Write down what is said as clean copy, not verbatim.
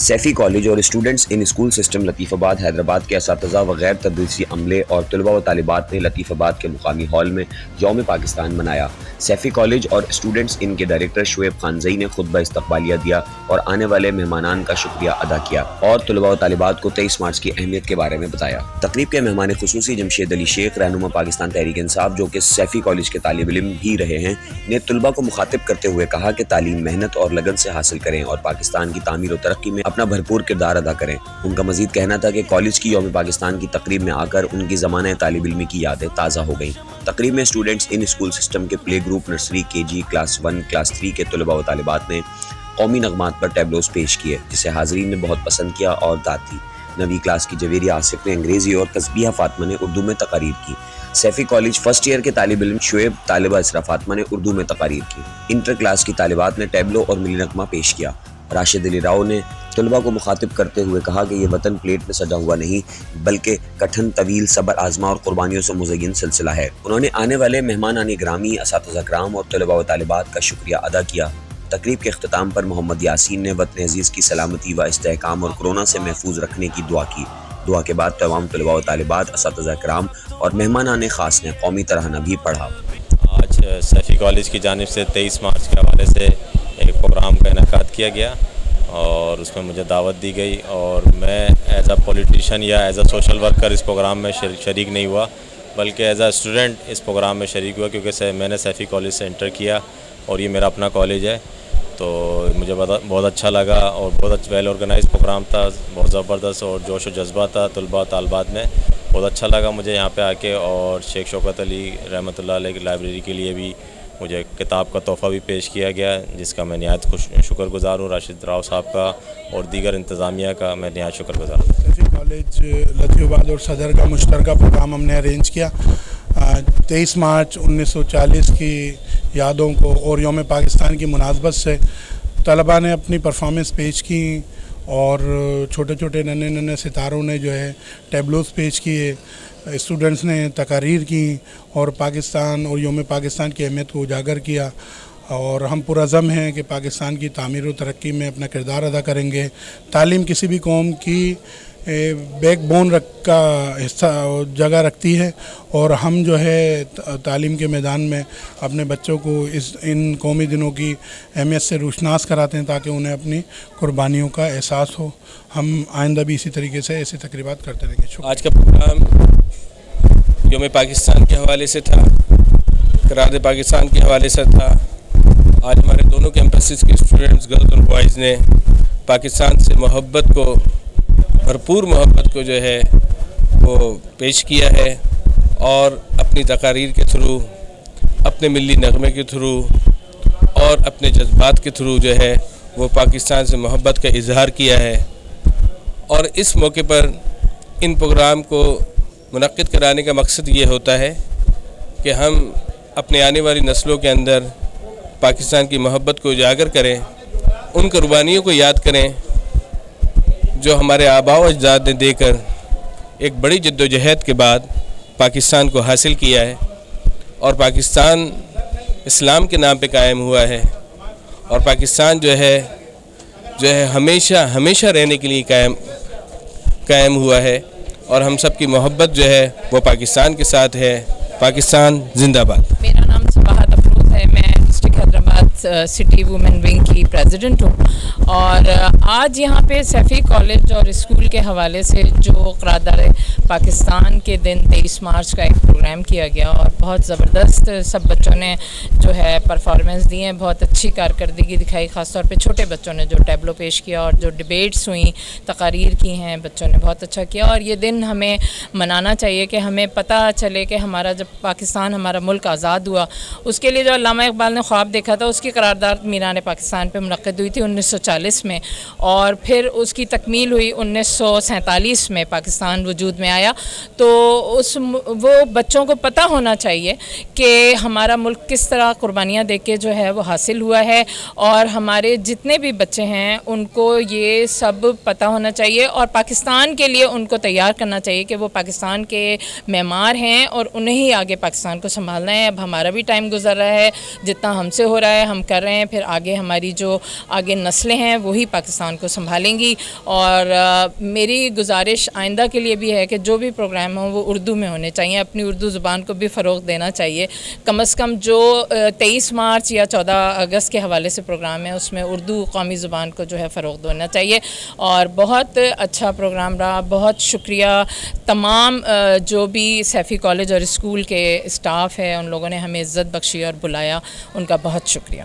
Saifi college اور students in school system لطیف آباد حیدرآباد کے اساتذہ و غیر تدریسی عملے اور طلباء و طالبات نے لطیف آباد کے مقامی ہال میں یوم پاکستان منایا۔ سیفی کالج اور اسٹوڈنٹس ان کے ڈائریکٹر شعیب خانزئی نے خطبہ استقبالیہ دیا اور آنے والے مہمانان کا شکریہ ادا کیا اور طلباء و طالبات کو 23 مارچ کی اہمیت کے بارے میں بتایا۔ تقریب کے مہمان خصوصی جمشید علی شیخ رہنما پاکستان تحریک انصاف جو کہ سیفی کالج کے طالب علم بھی رہے ہیں نے طلباء کو مخاطب کرتے ہوئے کہا کہ تعلیم محنت اور لگن سے حاصل کریں اور پاکستان کی تعمیر و ترقی میں اپنا بھرپور کردار ادا کریں۔ ان کا مزید کہنا تھا کہ کالج کی یوم پاکستان کی تقریب میں آ کر ان کی زمانہ طالب علمی کی یادیں تازہ ہو گئیں۔ تقریب میں اسٹوڈنٹس ان اسکول سسٹم کے play group nursery KG class 1 class 3 کے طلباء و طالبات نے قومی نغمات پر ٹیبلوز پیش کیے جسے حاضرین نے بہت پسند کیا اور داد دی۔ 9ویں کلاس کی جویریہ آصف نے انگریزی اور تسبیحہ فاطمہ نے اردو میں تقاریر کی۔ سیفی کالج فرسٹ ایئر کے طالب علم شعیب طالبہ اسرا فاطمہ نے اردو میں تقاریر کی۔ انٹر کلاس کی طالبات نے ٹیبلو اور ملی نغمہ پیش کیا۔ راشد علی راؤ نے طلباء کو مخاطب کرتے ہوئے کہا کہ یہ وطن پلیٹ میں سجا ہوا نہیں بلکہ کٹھن طویل صبر آزما اور قربانیوں سے مزین سلسلہ ہے۔ انہوں نے آنے والے مہمانان گرامی اساتذہ کرام اور طلباء و طالبات کا شکریہ ادا کیا۔ تقریب کے اختتام پر محمد یاسین نے وطن عزیز کی سلامتی و استحکام اور کورونا سے محفوظ رکھنے کی دعا کی۔ دعا کے بعد تمام طلباء و طالبات اساتذہ کرام اور مہمانان خاص نے قومی ترانہ بھی پڑھا۔ آج سیفی کالج کی جانب سے 23 مارچ کے حوالے سے ایک پروگرام کا انعقاد کیا گیا اور اس میں مجھے دعوت دی گئی اور میں ایز اے پولیٹیشین یا ایز اے سوشل ورکر اس پروگرام میں شریک نہیں ہوا بلکہ ایز اے اسٹوڈنٹ اس پروگرام میں شریک ہوا کیونکہ میں نے سیفی کالج سے انٹر کیا اور یہ میرا اپنا کالج ہے، تو مجھے بہت اچھا لگا اور بہت ویل آرگنائز پروگرام تھا، بہت زبردست اور جوش و جذبہ تھا طلباء طالبات میں۔ بہت اچھا لگا مجھے یہاں پہ آ کے اور شیخ شوکت علی رحمۃ اللہ علیہ کی لائبریری کے لیے بھی مجھے کتاب کا تحفہ بھی پیش کیا گیا جس کا میں نہایت شکر گزار ہوں۔ راشد راؤ صاحب کا اور دیگر انتظامیہ کا میں نہایت شکر گزار ہوں۔ سیفی کالج لطیف آباد اور صدر کا مشترکہ پروگرام ہم نے ارینج کیا 23 مارچ 1940 کی یادوں کو اور یوم پاکستان کی مناسبت سے طلباء نے اپنی پرفارمنس پیش کی اور چھوٹے چھوٹے ننھے ستاروں نے جو ہے ٹیبلوز پیش کیے، اسٹوڈنٹس نے تقاریر کی اور پاکستان اور یوم پاکستان کی اہمیت کو اجاگر کیا اور ہم پرعزم ہیں کہ پاکستان کی تعمیر و ترقی میں اپنا کردار ادا کریں گے۔ تعلیم کسی بھی قوم کی بیک بون کا حصہ جگہ رکھتی ہے اور ہم جو ہے تعلیم کے میدان میں اپنے بچوں کو ان قومی دنوں کی اہمیت سے روشناس کراتے ہیں تاکہ انہیں اپنی قربانیوں کا احساس ہو۔ ہم آئندہ بھی اسی طریقے سے ایسی تقریبات کرتے رہیں گے۔ آج کا پروگرام یوم پاکستان کے حوالے سے تھا، قرارداد پاکستان کے حوالے سے تھا۔ آج ہمارے دونوں کیمپسز کے اسٹوڈنٹس گرلز اور بوائز نے پاکستان سے محبت کو بھرپور محبت کو جو ہے وہ پیش کیا ہے اور اپنی تقاریر کے تھرو، اپنے ملی نغمے کے تھرو اور اپنے جذبات کے تھرو جو ہے وہ پاکستان سے محبت کا اظہار کیا ہے۔ اور اس موقع پر ان پروگرام کو منعقد کرانے کا مقصد یہ ہوتا ہے کہ ہم اپنے آنے والی نسلوں کے اندر پاکستان کی محبت کو اجاگر کریں، ان قربانیوں کو یاد کریں جو ہمارے آباء و اجداد نے دے کر ایک بڑی جد و جہد کے بعد پاکستان کو حاصل کیا ہے اور پاکستان اسلام کے نام پہ قائم ہوا ہے اور پاکستان جو ہے ہمیشہ رہنے کے لیے قائم ہوا ہے اور ہم سب کی محبت جو ہے وہ پاکستان کے ساتھ ہے۔ پاکستان زندہ باد۔ میرا نام صباحت افروز ہے، میں district Hyderabad city women wing کی پریزیڈنٹ ہوں اور آج یہاں پہ سیفی کالج اور اسکول کے حوالے سے جو قرارداد پاکستان کے دن 23 مارچ کا ایک پروگرام کیا گیا اور بہت زبردست سب بچوں نے جو ہے پرفارمنس دی ہیں، بہت اچھی کارکردگی دکھائی، خاص طور پہ چھوٹے بچوں نے جو ٹیبلو پیش کیا اور جو ڈیبیٹس ہوئیں، تقاریر کی ہیں، بچوں نے بہت اچھا کیا اور یہ دن ہمیں منانا چاہیے کہ ہمیں پتہ چلے کہ ہمارا جب پاکستان ہمارا ملک آزاد ہوا اس کے لیے جو علامہ اقبال نے خواب دیکھا تھا اس کی قرارداد میران پاکستان پہ منعقد ہوئی تھی 1940 میں اور پھر اس کی تکمیل ہوئی 1947 میں پاکستان وجود میں آیا۔ تو وہ بچوں کو پتہ ہونا چاہیے کہ ہمارا ملک کس طرح قربانیاں دے کے جو ہے وہ حاصل ہوا ہے اور ہمارے جتنے بھی بچے ہیں ان کو یہ سب پتہ ہونا چاہیے اور پاکستان کے لیے ان کو تیار کرنا چاہیے کہ وہ پاکستان کے معمار ہیں اور انہیں ہی آگے پاکستان کو سنبھالنا ہے۔ اب ہمارا بھی ٹائم گزر رہا ہے، جتنا ہم سے ہو رہا ہے ہم ہم کر رہے ہیں پھر آگے ہماری جو آگے نسلیں ہیں وہی پاکستان کو سنبھالیں گی. اور میری گزارش آئندہ کے لیے بھی ہے کہ جو بھی پروگرام ہوں وہ اردو میں ہونے چاہیے. اپنی اردو زبان کو بھی فروغ دینا چاہیے. کم از کم جو 23 مارچ یا 14 اگست کے حوالے سے پروگرام ہے اس میں اردو قومی زبان کو جو ہے فروغ دینا چاہیے. اور بہت اچھا پروگرام رہا. بہت شکریہ تمام جو بھی سیفی کالج اور اسکول کے اسٹاف ہے ان لوگوں نے ہمیں عزت بخشی اور بلایا. ان کا بہت شکریہ.